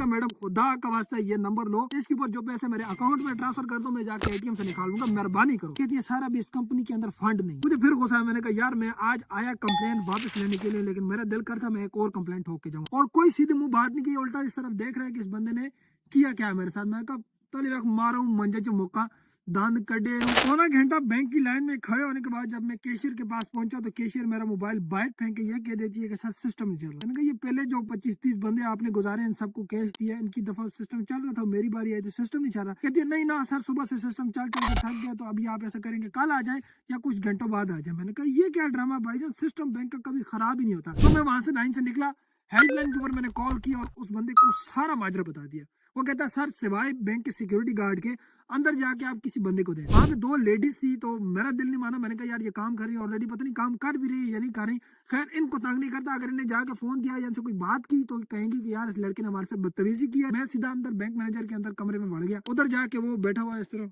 कहा मैडम खुदा का वास्ता ये नंबर लो, इसके ऊपर जो पैसे मेरे अकाउंट में ट्रांसफर कर दो, मैं जाके एटीएम से निकालूंगा, मेहरबानी करो। कहती है सर अभी इस कंपनी के अंदर फंड नहीं। मुझे फिर गुस्सा है, मैंने कहा यार मैं आज आया कंप्लेंट वापस लेने के लिए, लेकिन मेरा दिल करता मैं एक और कंप्लेंट ठोक के जाऊँ। और कोई सीधे मुंह बात नहीं की, उल्टा इस तरफ देख रहा है कि इस बंदे ने किया क्या मेरे साथ। मैं कहा तले मारा हूँ मंजे जो मौका दांत कटे। पौना घंटा बैंक की लाइन में खड़े होने के बाद जब मैं कैशियर के पास पहुंचा तो कैशियर मेरा मोबाइल बाहर फेंक के ये कह देती है कि सर सिस्टम नहीं चल रहा। मैंने कहा ये पहले जो 25-30 बंदे आपने गुजारे इन सबको कैश दिया, इनकी दफा सिस्टम चल रहा था, मेरी बारी आई तो सिस्टम नहीं चल रहा। कहती है नहीं ना सर सुबह से सिस्टम चल चल के थक गया, तो अभी आप ऐसा करेंगे कल आ जाए या कुछ घंटों बाद आ जाए। मैंने कहा ये क्या ड्रामा भाईजान, सिस्टम बैंक का कभी खराब ही नहीं होता। तो मैं वहां से लाइन से निकला, हेल्पलाइन के ऊपर मैंने कॉल किया और उस बंदे को सारा माजरा बता दिया। वो कहता सर सिवाय बैंक के सिक्योरिटी गार्ड के अंदर जाके आप किसी बंदे को दे। वहां पे 2 लेडीज थी तो मेरा दिल नहीं माना। मैंने कहा यार ये काम कर रही है ऑलरेडी, पता नहीं काम कर भी रही है या नहीं कर रही। खैर इनको तंग नहीं करता, अगर इन्हें जाके फोन किया या इनसे कोई बात की तो कहेंगे कि यार इस लड़के ने हमारे साथ बदतमीजी की है। मैं सीधा अंदर बैंक मैनेजर के अंदर कमरे में बढ़ गया। उधर जाके वो बैठा हुआ इस तरह।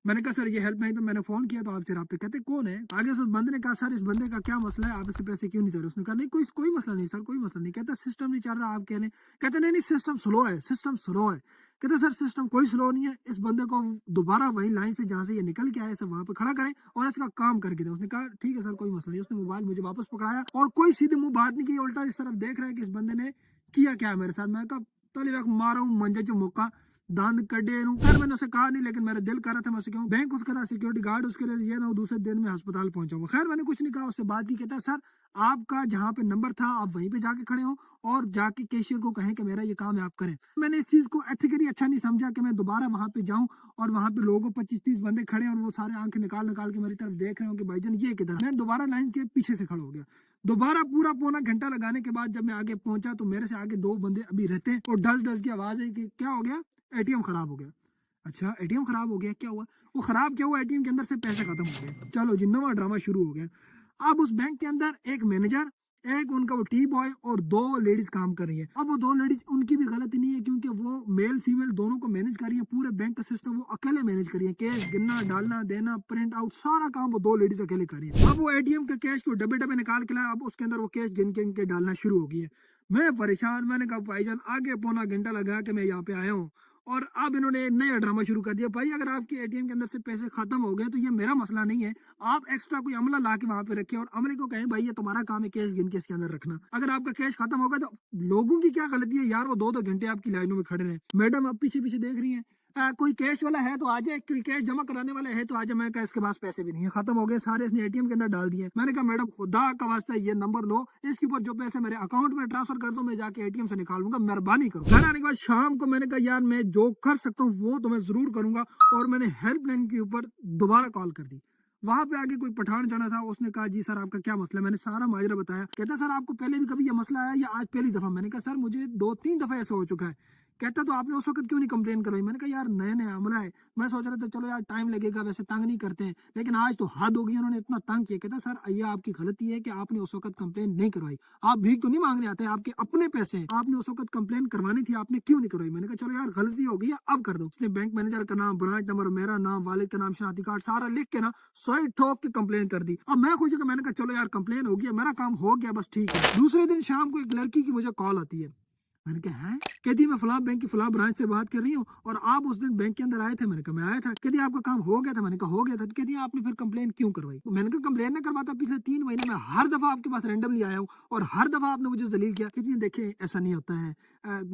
मैंने कहा सर ये हेल्पलाइन पे मैंने फोन किया तो आपसे राब्ते। कहते कौन है? आगे से उस बंदे ने कहा सर इस बंदे का क्या मसला है, आप इससे पैसे क्यों नहीं दे रहे? उसने कहा नहीं कोई मसला नहीं सर, कोई मसला नहीं। कहता सिस्टम नहीं चल रहा आप कहने। कहते नहीं सिस्टम स्लो है, सिस्टम स्लो है। कहते सर सिस्टम कोई स्लो नहीं है, इस बंदे को दोबारा वही लाइन से जहाँ से ये निकल के आया सब वहां पे खड़ा करें और इसका काम करके दे। उसने कहा ठीक है सर कोई मसला नहीं। उसने मोबाइल मुझे वापस पकड़ाया और कोई सीधे मुंह बात नहीं की, उल्टा इस तरफ देख रहा है कि इस बंदे ने किया क्या मेरे साथ। मैं कहा तले मारा हूँ मंजे जो मौका दांत कटे। खैर मैंने उसे कहा नहीं, लेकिन मेरा दिल कर रहा था मैं उसे कहूँ। बैंक उसके लिए सिक्योरिटी गार्ड उसके लिए ये ना दूसरे दिन में अस्पताल पहुंचाऊंगा। खैर मैंने कुछ नहीं कहा, उससे बात की। कहता सर आपका जहाँ पे नंबर था आप वहीं पे जाके खड़े हो और जाके कैशियर को कहें कि मेरा ये काम है आप करें। मैंने इस चीज को एथिकली अच्छा नहीं समझा कि मैं दोबारा वहां पे जाऊं और वहां पे लोगों 25-30 बंदे खड़े और वो सारे आंखें निकाल निकाल के मेरी तरफ देख रहे हो कि भाईजान ये किधर। मैं दोबारा लाइन के पीछे से खड़ा हो गया। दोबारा पूरा पौना घंटा लगाने के बाद जब मैं आगे पहुंचा तो मेरे से आगे 2 बंदे अभी रहते हैं और डस की आवाज आई कि क्या हो गया? एटीएम खराब हो गया। अच्छा एटीएम खराब हो गया, क्या हुआ? वो खराब क्या हुआ, एटीएम के अंदर से पैसे खत्म हो गए। चलो जी नवा ड्रामा शुरू हो गया। अब उस बैंक के अंदर एक मैनेजर, एक उनका वो टी बॉय और 2 लेडीज काम कर रही है। अब वो 2 लेडीज उनकी भी गलती नहीं है क्योंकि वो मेल फीमेल दोनों को मैनेज कर रही है। पूरे बैंक का सिस्टम वो अकेले मैनेज कर रही है। कैश गिनना डालना देना प्रिंट आउट सारा काम वो 2 लेडीज अकेले कर रही है। अब वो एटीएम के कैश को डब्बे निकाल के लाया। अब उसके अंदर वो कैश गिन के डालना शुरू हो गई है। मैं परेशान, मैंने कहा भाईजान आगे पौना घंटा लगा के मैं यहाँ पे आया हूँ और अब इन्होंने नया ड्रामा शुरू कर दिया। भाई अगर आपके एटीएम के अंदर से पैसे खत्म हो गए तो ये मेरा मसला नहीं है, आप एक्स्ट्रा कोई अमला ला के वहां पे रखें और अमले को कहें भाई ये तुम्हारा काम है कैश गिन के इसके अंदर रखना। अगर आपका कैश खत्म हो गया तो लोगों की क्या गलती है यार, वो 2-2 घंटे आपकी लाइनों में खड़े रहे। मैडम अब पीछे देख रही है, कोई कैश वाला है तो आ जाए, कोई कैश जमा कराने वाला है तो आ जाए। मैं कहा इसके पास पैसे भी नहीं है, खत्म हो गए सारे, इसने एटीएम के अंदर डाल दिए। मैंने कहा मैडम खुदा का वास्ता ये नंबर लो, इसके ऊपर जो पैसे मेरे अकाउंट में ट्रांसफर कर दो, मैं जाके एटीएम से निकालूंगा, मेहरबानी करो। घर आने के बाद शाम को मैंने कहा यार मैं जो कर सकता हूँ वो तो मैं जरूर करूंगा और मैंने हेल्पलाइन के ऊपर दोबारा कॉल कर दी। वहां पे आगे कोई पठान चढ़ा था, उसने कहा जी सर आपका क्या मसला है? मैंने सारा माजरा बताया। कहता सर आपको पहले भी कभी ये मसला आया या आज पहली दफा? मैंने कहा सर मुझे 2-3 दफा ऐसा हो चुका है। कहता तो आपने उस वक्त क्यों नहीं कंप्लेन करवाई? मैंने कहा यार नया अमला है, मैं सोच रहा था चलो यार टाइम लगेगा, वैसे तंग नहीं करते हैं, लेकिन आज तो हद हो गई, उन्होंने इतना तंग किया। कहता सर ये आपकी गलती है कि आपने उस वक्त कंप्लेन नहीं करवाई। आप भीख तो नहीं मांगने आते, आपके अपने पैसे हैं, आपने उस वक्त कंप्लेन करवानी थी, आपने क्यों नहीं करवाई? मैंने कहा चलो यार गलती हो गई है अब कर दो। उसने बैंक मैनेजर का नाम, ब्रांच नंबर, मेरा नाम, वालिद का नाम, शनाख्ती कार्ड सारा लिख के ना 100 ठोक के कंप्लेन कर दी। अब मैं खुश, मैंने कहा चलो यार कंप्लेन हो गया, मेरा काम हो गया, बस ठीक है। दूसरे दिन शाम को एक लड़की की मुझे कॉल आती है। मैंने कहा है? कहती मैं फलां बैंक की फलां ब्रांच से बात कर रही हूँ और आप उस दिन बैंक के अंदर आए थे। मैंने कहा मैं आया था। कहती आपका काम हो गया था? मैंने कहा हो गया था। कहती आपने फिर कंप्लेन क्यों करवाई? मैंने कहा कंप्लेन नहीं करवाता, पिछले 3 महीने में हर दफा आपके पास रैंडमली आया हूँ और हर दफा आपने मुझे जलील किया। कहती देखें ऐसा नहीं होता है,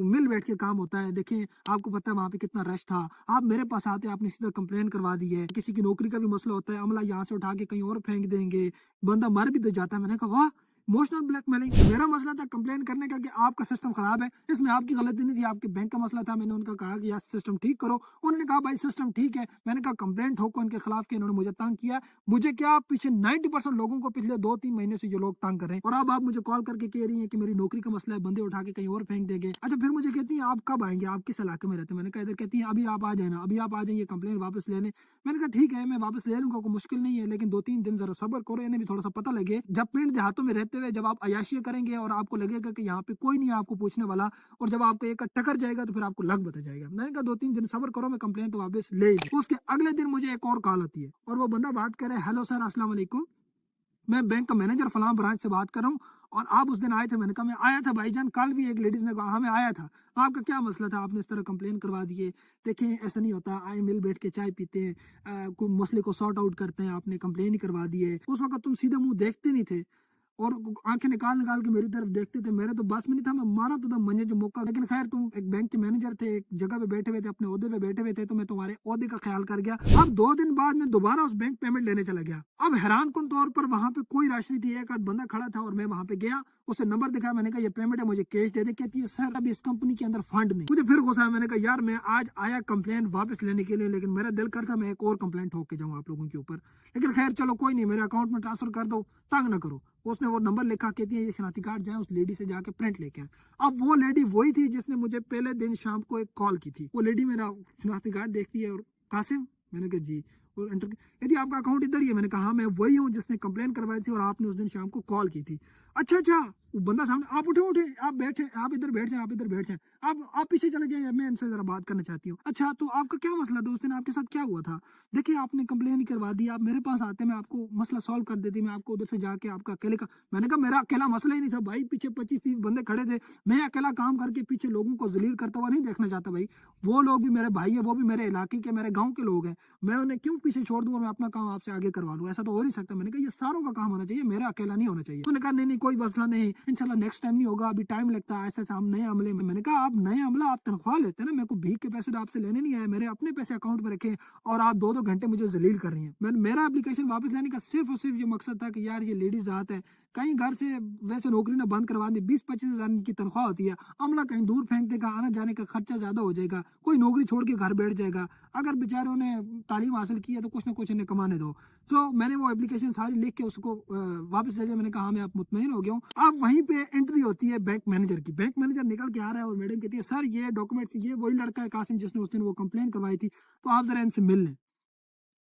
मिल बैठ के काम होता है। देखें आपको पता है वहाँ पे कितना रश था, आप मेरे पास आते आपने सीधा कंप्लेन करवा दी है। किसी की नौकरी का भी मसला होता है, अमला यहाँ से उठा के कहीं और फेंक देंगे, बंदा मर भी तो जाता है। मैंने कहा वाह इमोशनल ब्लैकमेलिंग। मेरा मसला था कंप्लेन करने का कि आपका सिस्टम खराब है, इसमें आपकी गलती नहीं थी, आपके बैंक का मसला था। मैंने उनका कहा कि यार सिस्टम ठीक करो, उन्होंने कहा भाई सिस्टम ठीक है। मैंने कहा कंप्लेन ठोको उनके खिलाफ कि इन्होंने मुझे तंग किया। मुझे क्या पीछे 90% लोगों को पिछले 2-3 महीने से जो लोग तंग कर रहे हैं और अब आप मुझे कॉल करके कह रही है कि मेरी नौकरी का मसला है, बंदे उठा के कहीं और फेंक देंगे। अच्छा फिर मुझे कहती है आप कब आएंगे, आप किस इलाके में रहते हैं? मैंने कहा इधर। कहती है अभी आप आ जाए ना, अभी आप आ जाइए कंप्लेन वापस लेने। मैंने कहा ठीक है मैं वापस ले लूंगा, कोई मुश्किल नहीं है, लेकिन 2-3 दिन जरा सब्र करो, इन्हें भी थोड़ा सा पता लगे। जब पिंड देहातों में रहते हुए जब आप अयाशी करेंगे और आपको लगेगा कि यहाँ पे कोई नहीं है आपको पूछने वाला, और जब आपको एक टकर जाएगा तो फिर आपको लग बता जाएगा। मैंने कहा 2-3 दिन सब्र करो, मैं कंप्लेन तो वापस ले। उसके अगले दिन मुझे एक और कॉल आती है और वो बंदा बात करे हेलो सर अस्सलाम वालेकुम, मैं बैंक का मैनेजर फलां ब्रांच से बात कर रहा हूँ और आप उस दिन आए थे। मैंने कहा मैं आया था भाईजान, कल भी एक लेडीज ने कहा हाँ मैं आया था, आपका क्या मसला था, आपने इस तरह कंप्लेन करवा दिए। देखें ऐसा नहीं होता, आए मिल बैठ के चाय पीते हैं, कोई मसले को सॉर्ट आउट करते हैं। आपने कंप्लेन ही करवा दी है। उस वक्त तुम सीधे मुंह देखते नहीं थे और आंखें निकाल निकाल के मेरी तरफ देखते थे। मेरे तो बस में नहीं था, मैं मारा तो था मंजे जो मौका। लेकिन खैर तुम एक बैंक के मैनेजर थे, एक जगह पे बैठे हुए थे, अपने ओहदे पे बैठे हुए थे, तो मैं तुम्हारे ओहदे का ख्याल कर गया। अब 2 दिन बाद मैं दोबारा उस बैंक पेमेंट लेने चला गया। अब हैरान कुन तौर पर वहां पे कोई राशि नहीं थी, एक आध बंदा खड़ा था और मैं वहां पे गया, उसे नंबर दिखाया, मैंने कहा ये पेमेंट है, मुझे कैश दे दे। कहती है सर अभी इस कंपनी के अंदर फंड नहीं। मुझे फिर गुस्सा आया, मैंने कहा यार मैं आज आया कंप्लेन वापस लेने के लिए, लेकिन मेरा दिल करता मैं एक और कंप्लेंट ठोक के जाऊँ आप लोगों के ऊपर। लेकिन खैर चलो कोई नहीं, मेरे अकाउंट में ट्रांसफर कर दो, तंग ना करो। उसने वो नंबर लिखा, कहती है ये शनाख्ती कार्ड जाए उस लेडी से जाके प्रिंट लेके आए। अब वो लेडी वही थी जिसने मुझे पहले दिन शाम को एक कॉल की थी। वो लेडी मेरा शनाख्ती कार्ड देखती है और कासिम, मैंने कहा जी, और एंटर, यदि आपका अकाउंट इधर ही है। मैंने कहा हाँ मैं वही हूँ जिसने कंप्लेन करवाई थी और आपने उस दिन शाम को कॉल की थी। अच्छा अच्छा, वो बंदा सामने, आप उठे उठे, आप बैठे, आप इधर बैठ जाए, आप इधर बैठ जाए, आप पीछे चले जाइए, मैं इनसे जरा बात करना चाहती हूँ। अच्छा तो आपका क्या मसला दोस्त ने आपके साथ क्या हुआ था? देखिए आपने कंप्लेन ही करवा दी, आप मेरे पास आते, मैं आपको मसला सॉल्व कर देती, मैं आपको उधर से जाके आपका अकेले का। मैंने कहा मेरा अकेला मसला ही नहीं था भाई, पीछे 25-30 बंदे खड़े थे, मैं अकेला काम करके पीछे लोगों को जलील करता हुआ नहीं देखना चाहता भाई। वो लोग भी मेरे भाई है, वो भी मेरे इलाके के, मेरे गाँव के लोग हैं, मैं उन्हें क्यों पीछे छोड़ दूंगा, मैं अपना काम आपसे आगे करवा लूँ, ऐसा तो हो नहीं सकता। मैंने कहा ये सारों का काम होना चाहिए, मेरा अकेला नहीं होना चाहिए। उन्होंने कहा नहीं नहीं कोई मसला नहीं, इंशाल्लाह नेक्स्ट टाइम नहीं होगा, अभी टाइम लगता है, ऐसा हम नए अमले में। मैंने कहा आप नए अमला, आप तनख्वाह लेते हैं ना, मेरे को भीख के पैसे तो आपसे लेने नहीं आए, मेरे अपने पैसे अकाउंट में रखे और आप 2-2 घंटे मुझे जलील कर रही हैं। मेरा एप्लीकेशन वापस लेने का सिर्फ और सिर्फ ये मकसद था कि यार ये लेडीज आते हैं, कहीं घर से वैसे नौकरी ना बंद करवा दी, 20-25 हज़ार की तनख्वाह होती है, अमला कहीं दूर फेंक देगा, आना जाने का खर्चा ज्यादा हो जाएगा, कोई नौकरी छोड़ के घर बैठ जाएगा। अगर बेचारों ने तालीम हासिल की है तो कुछ ना कुछ इन्हें कमाने दो। सो मैंने वो एप्लीकेशन सारी लिख के उसको वापस ले लिया। मैंने कहा हाँ मैं आप मुतमईन हो गया हूँ। अब वहीं पे एंट्री होती है बैंक मैनेजर की। बैंक मैनेजर निकल के आ रहा है और मैडम कहती है सर ये डॉक्यूमेंट्स, ये वही लड़का है कासिम जिसने उस दिन वो कंप्लेन करवाई थी, तो आप जरा इनसे मिल लें।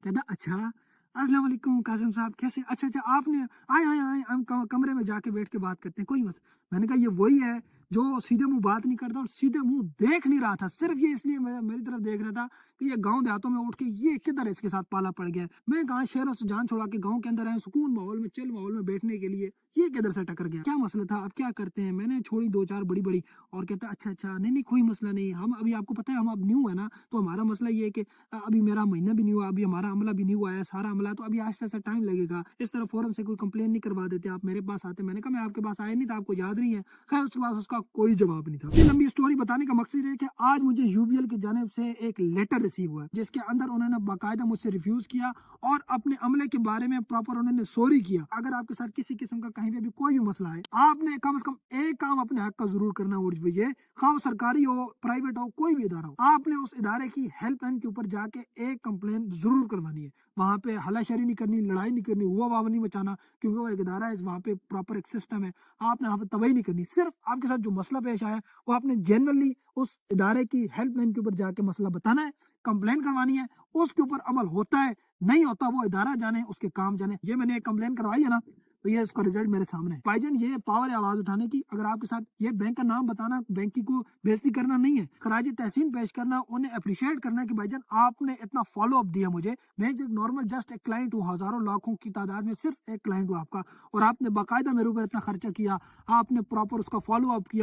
कहता अच्छा अस्सलाम वालेकुम कासिम साहब कैसे, अच्छा अच्छा आपने आए आए आए, हम कमरे में जाके बैठ के बात करते हैं, कोई मत। मैंने कहा ये वही है जो सीधे मुंह बात नहीं करता और सीधे मुंह देख नहीं रहा था, सिर्फ ये इसलिए मेरी तरफ देख रहा था कि ये गांव देहातों में उठ के ये किधर इसके साथ पाला पड़ गया। मैं कहा शहरों से जान छोड़ा के गांव के अंदर आया, सुकून माहौल में, चिल माहौल में बैठने के लिए, ये किधर से टकर गया, क्या मसला था, अब क्या करते हैं। मैंने छोड़ी 2-4 बड़ी बड़ी और कहता अच्छा अच्छा नहीं नहीं कोई मसला नहीं, हम अभी आपको पता है हम अब न्यू है ना, तो हमारा मसला ये है कि अभी मेरा महीना भी नहीं हुआ, अभी हमारा अमला भी नहीं हुआ है, सारा अमला, तो अभी आहिस्ता आहिस्ता टाइम लगेगा, इस तरह फौरन से कोई कंप्लेन नहीं करवा देते, आप मेरे पास आते। मैंने कहा मैं आपके पास आया नहीं था, आपको याद नहीं है। खैर उसके बाद उसका कोई जवाब नहीं था। ये लंबी स्टोरी बताने का मकसद है कि आज मुझे यूबीएल की जानिब से एक लेटर रिसीव हुआ जिसके अंदर उन्होंने बाकायदा मुझसे रिफ्यूज किया और अपने अमले के बारे में प्रॉपर उन्होंने सॉरी किया। अगर आपके साथ किसी किस्म का कहीं पे भी कोई भी मसला है, आपने कम से कम एक काम अपने हक का जरूर करना, और ये खाओ सरकारी हो प्राइवेट हो कोई भी इदारा हो, आपने उस इदारे की हेल्पलाइन के ऊपर जाके एक कंप्लेन जरूर करवानी है। वहां पे हलाशरी नहीं करनी, लड़ाई नहीं करनी, हुआ वावा नहीं मचाना, क्योंकि वो एक इदारा है, वहां पे प्रॉपर एक सिस्टम है, आपने वहां पे तबाही नहीं करनी। सिर्फ आपके साथ जो मसला पेश आया वो आपने जनरली उस इदारे की हेल्पलाइन के ऊपर जाके मसला बताना है, कंप्लेन करवानी है, उसके ऊपर अमल होता है नहीं होता वो इदारा जाने, उसके काम जाने। ये मैंने एक कंप्लेन करवाई है ना, तो ये इसका रिजल्ट मेरे सामने है। भाईजान ये पावर है आवाज उठाने की। अगर आपके साथ ये बैंक का नाम बताना, बैंक की को बेइज्जती करना नहीं है, खराज तहसीन पेश करना, उन्हें अप्रिशिएट करना है कि भाईजान आपने इतना फॉलो अप दिया मुझे। मैं जो नॉर्मल जस्ट एक क्लाइंट हूँ, हजारों लाखों की तादाद में सिर्फ एक क्लाइंट हूँ आपका, और आपने बाकायदा मेरे ऊपर इतना खर्चा किया, आपने प्रॉपर उसका फॉलो अप किया।